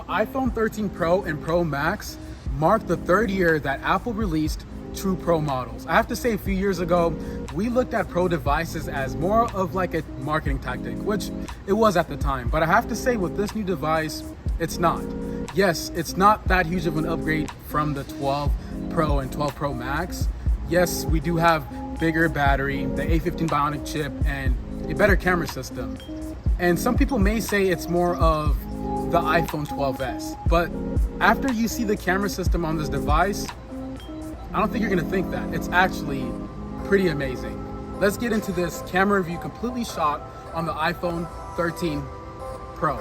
iPhone 13 Pro and Pro Max marked the third year that Apple released true Pro models. I have to say, a few years ago, we looked at Pro devices as more of like a marketing tactic, which it was at the time. But I have to say, with this new device, it's not. Yes, it's not that huge of an upgrade from the 12 Pro and 12 Pro Max. Yes, we do have bigger battery, the A15 Bionic chip, and a better camera system. And some people may say it's more of the iPhone 12s, but after you see the camera system on this device, I don't think you're gonna think that. It's actually pretty amazing. Let's get into this camera review completely shot on the iPhone 13 Pro.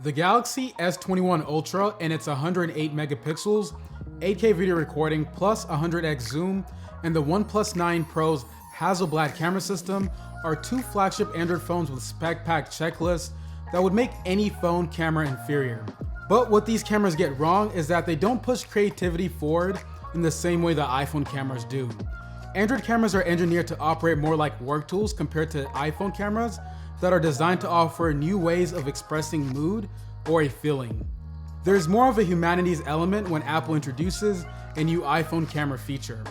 The Galaxy S21 Ultra and its 108 megapixels, 8K video recording plus 100x zoom, and the OnePlus 9 Pro's Hasselblad camera system are two flagship Android phones with spec-packed checklists that would make any phone camera inferior. But what these cameras get wrong is that they don't push creativity forward in the same way the iPhone cameras do. Android cameras are engineered to operate more like work tools compared to iPhone cameras that are designed to offer new ways of expressing mood or a feeling. There's more of a humanities element when Apple introduces a new iPhone camera feature.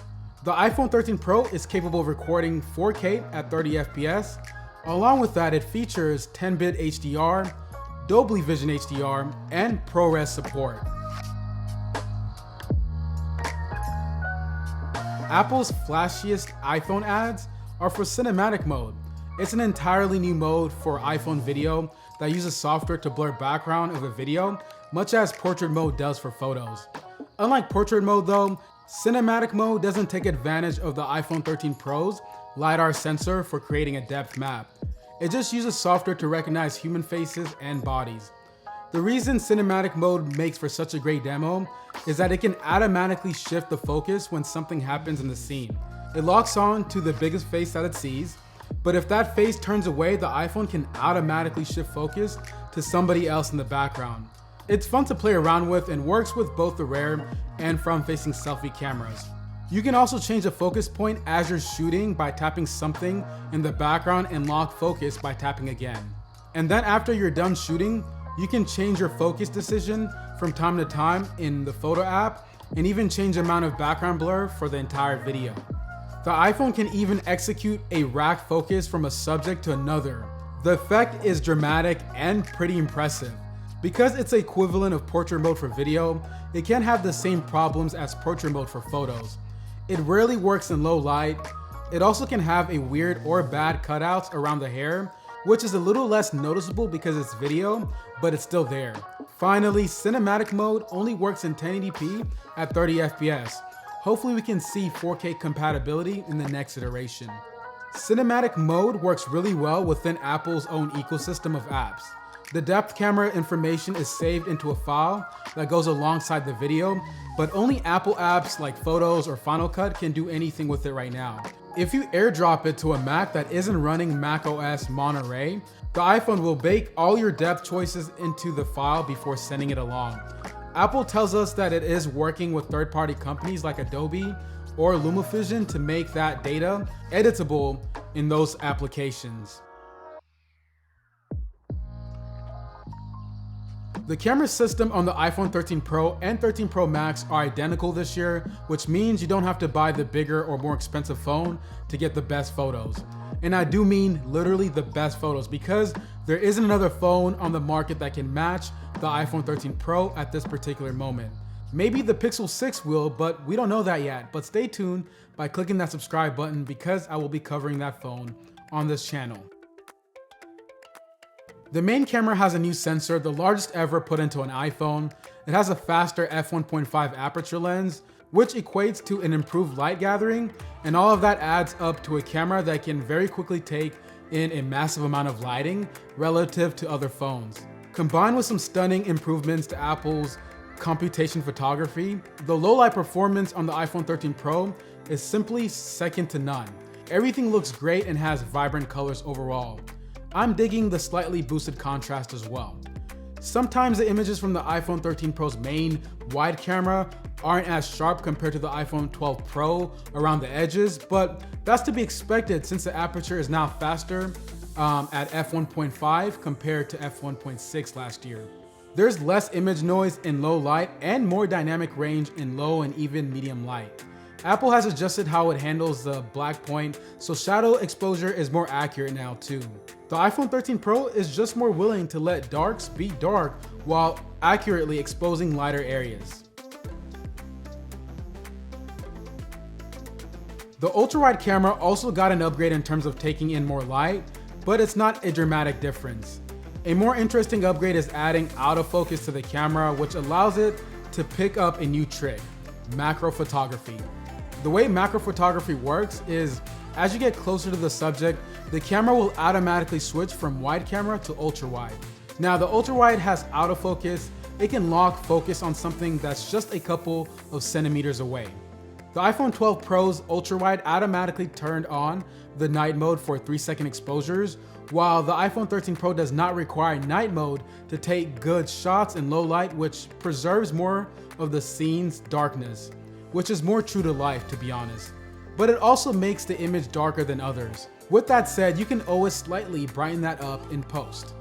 The iPhone 13 Pro is capable of recording 4K at 30 FPS. Along with that, it features 10-bit HDR, Dolby Vision HDR, and ProRes support. Apple's flashiest iPhone ads are for cinematic mode. It's an entirely new mode for iPhone video that uses software to blur background of a video, much as portrait mode does for photos. Unlike portrait mode though, cinematic mode doesn't take advantage of the iPhone 13 Pro's LiDAR sensor for creating a depth map. It just uses software to recognize human faces and bodies. The reason cinematic mode makes for such a great demo is that it can automatically shift the focus when something happens in the scene. It locks on to the biggest face that it sees, but if that face turns away, the iPhone can automatically shift focus to somebody else in the background. It's fun to play around with and works with both the rear and front-facing selfie cameras. You can also change the focus point as you're shooting by tapping something in the background and lock focus by tapping again. And then after you're done shooting, you can change your focus decision from time to time in the photo app and even change the amount of background blur for the entire video. The iPhone can even execute a rack focus from a subject to another. The effect is dramatic and pretty impressive. Because it's the equivalent of portrait mode for video, it can have the same problems as portrait mode for photos. It rarely works in low light. It also can have a weird or bad cutouts around the hair, which is a little less noticeable because it's video, but it's still there. Finally, cinematic mode only works in 1080p at 30 FPS. Hopefully we can see 4K compatibility in the next iteration. Cinematic mode works really well within Apple's own ecosystem of apps. The depth camera information is saved into a file that goes alongside the video, but only Apple apps like Photos or Final Cut can do anything with it right now. If you airdrop it to a Mac that isn't running macOS Monterey, the iPhone will bake all your depth choices into the file before sending it along. Apple tells us that it is working with third-party companies like Adobe or LumaFusion to make that data editable in those applications. The camera system on the iPhone 13 Pro and 13 Pro Max are identical this year, which means you don't have to buy the bigger or more expensive phone to get the best photos. And I do mean literally the best photos, because there isn't another phone on the market that can match the iPhone 13 Pro at this particular moment. Maybe the Pixel 6 will, but we don't know that yet. But stay tuned by clicking that subscribe button, because I will be covering that phone on this channel. The main camera has a new sensor, the largest ever put into an iPhone. It has a faster f1.5 aperture lens, which equates to an improved light gathering, and all of that adds up to a camera that can very quickly take in a massive amount of lighting relative to other phones. Combined with some stunning improvements to Apple's computation photography, the low light performance on the iPhone 13 Pro is simply second to none. Everything looks great and has vibrant colors overall. I'm digging the slightly boosted contrast as well. Sometimes the images from the iPhone 13 Pro's main wide camera aren't as sharp compared to the iPhone 12 Pro around the edges, but that's to be expected since the aperture is now faster at f1.5 compared to f1.6 last year. There's less image noise in low light and more dynamic range in low and even medium light. Apple has adjusted how it handles the black point, so shadow exposure is more accurate now too. The iPhone 13 Pro is just more willing to let darks be dark while accurately exposing lighter areas. The ultra-wide camera also got an upgrade in terms of taking in more light, but it's not a dramatic difference. A more interesting upgrade is adding autofocus to the camera, which allows it to pick up a new trick, macro photography. The way macro photography works is, as you get closer to the subject, the camera will automatically switch from wide camera to ultra wide. Now the ultra wide has autofocus. It can lock focus on something that's just a couple of centimeters away. The iPhone 12 Pro's ultra wide automatically turned on the night mode for 3-second exposures, while the iPhone 13 Pro does not require night mode to take good shots in low light, which preserves more of the scene's darkness, which is more true to life, to be honest. But it also makes the image darker than others. With that said, you can always slightly brighten that up in post.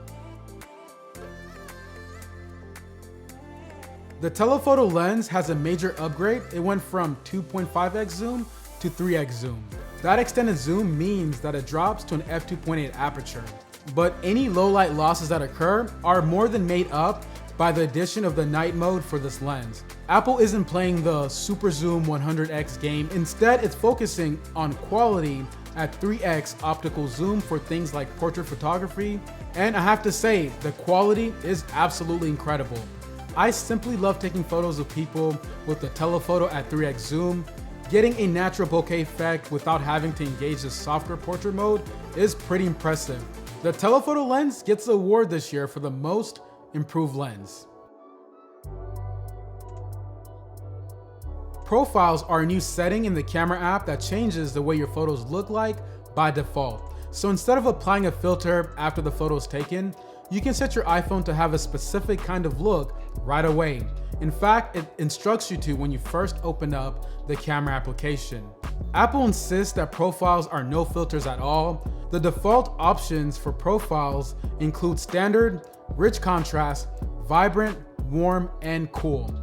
The telephoto lens has a major upgrade. It went from 2.5x zoom to 3x zoom. That extended zoom means that it drops to an f2.8 aperture. But any low light losses that occur are more than made up by the addition of the night mode for this lens. Apple isn't playing the super zoom 100x game. Instead, it's focusing on quality at 3x optical zoom for things like portrait photography. And I have to say, the quality is absolutely incredible. I simply love taking photos of people with the telephoto at 3x zoom. Getting a natural bokeh effect without having to engage the software portrait mode is pretty impressive. The telephoto lens gets the award this year for the most improved lens. Profiles are a new setting in the camera app that changes the way your photos look like by default. So instead of applying a filter after the photo is taken, you can set your iPhone to have a specific kind of look right away. In fact, it instructs you to when you first open up the camera application. Apple insists that profiles are no filters at all. The default options for profiles include standard, rich contrast, vibrant, warm, and cool.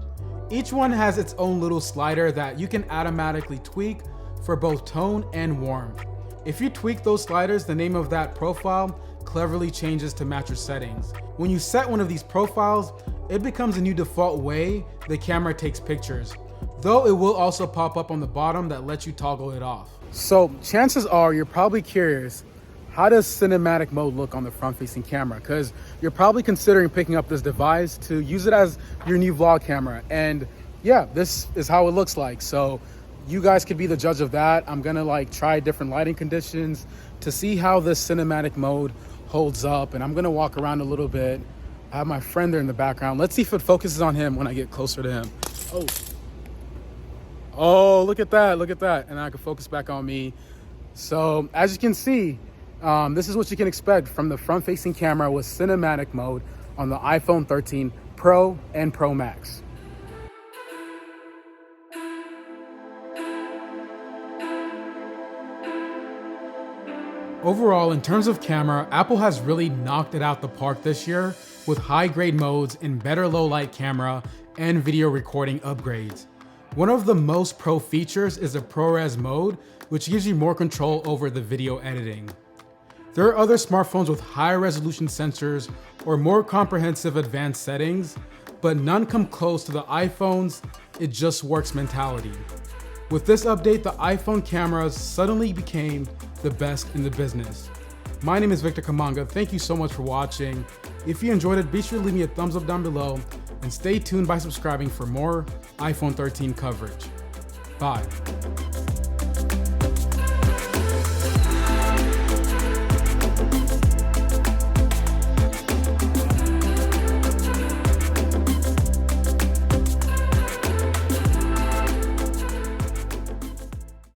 Each one has its own little slider that you can automatically tweak for both tone and warmth. If you tweak those sliders, the name of that profile cleverly changes to match your settings. When you set one of these profiles, it becomes a new default way the camera takes pictures, though it will also pop up on the bottom that lets you toggle it off. So chances are you're probably curious, how does cinematic mode look on the front-facing camera? Because you're probably considering picking up this device to use it as your new vlog camera. And yeah, this is how it looks like. So you guys could be the judge of that. I'm gonna try different lighting conditions to see how this cinematic mode holds up. And I'm gonna walk around a little bit. I have my friend there in the background. Let's see if it focuses on him when I get closer to him. Oh, look at that, look at that. And I can focus back on me. So as you can see, this is what you can expect from the front-facing camera with cinematic mode on the iPhone 13 Pro and Pro Max. Overall, in terms of camera, Apple has really knocked it out the park this year with high-grade modes and better low-light camera and video recording upgrades. One of the most pro features is the ProRes mode, which gives you more control over the video editing. There are other smartphones with higher resolution sensors or more comprehensive advanced settings, but none come close to the iPhone's "it just works" mentality. With this update, the iPhone cameras suddenly became the best in the business. My name is Victor Kamanga. Thank you so much for watching. If you enjoyed it, be sure to leave me a thumbs up down below and stay tuned by subscribing for more iPhone 13 coverage. Bye.